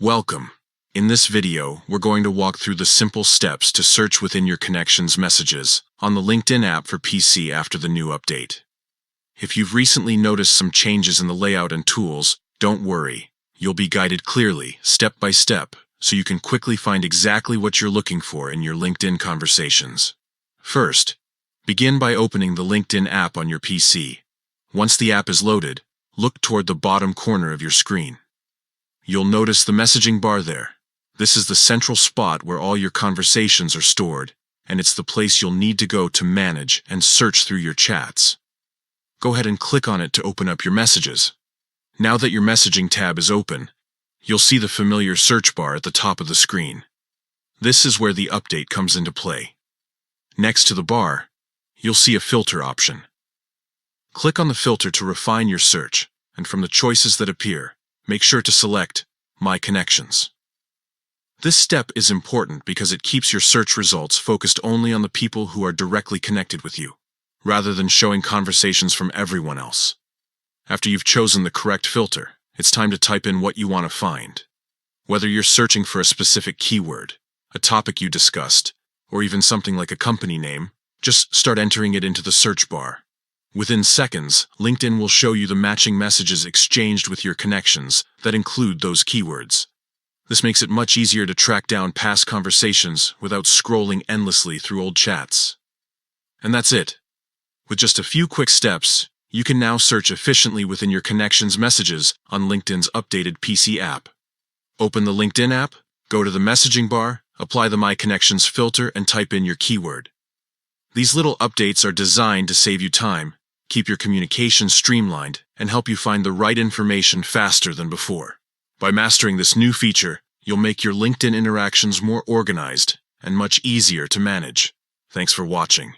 Welcome. In this video, we're going to walk through the simple steps to search within your Connections messages on the LinkedIn app for PC after the new update. If you've recently noticed some changes in the layout and tools, don't worry. You'll be guided clearly, step by step, so you can quickly find exactly what you're looking for in your LinkedIn conversations. First, begin by opening the LinkedIn app on your PC. Once the app is loaded, look toward the bottom corner of your screen. You'll notice the messaging bar there. This is the central spot where all your conversations are stored, and it's the place you'll need to go to manage and search through your chats. Go ahead and click on it to open up your messages. Now that your messaging tab is open, you'll see the familiar search bar at the top of the screen. This is where the update comes into play. Next to the bar, you'll see a filter option. Click on the filter to refine your search, and from the choices that appear, make sure to select My Connections. This step is important because it keeps your search results focused only on the people who are directly connected with you, rather than showing conversations from everyone else. After you've chosen the correct filter, it's time to type in what you want to find. Whether you're searching for a specific keyword, a topic you discussed, or even something like a company name, just start entering it into the search bar. Within seconds, LinkedIn will show you the matching messages exchanged with your connections that include those keywords. This makes it much easier to track down past conversations without scrolling endlessly through old chats. And that's it. With just a few quick steps, you can now search efficiently within your Connections messages on LinkedIn's updated PC app. Open the LinkedIn app, go to the messaging bar, apply the My Connections filter, and type in your keyword. These little updates are designed to save you time, keep your communication streamlined, and help you find the right information faster than before. By mastering this new feature, you'll make your LinkedIn interactions more organized and much easier to manage. Thanks for watching.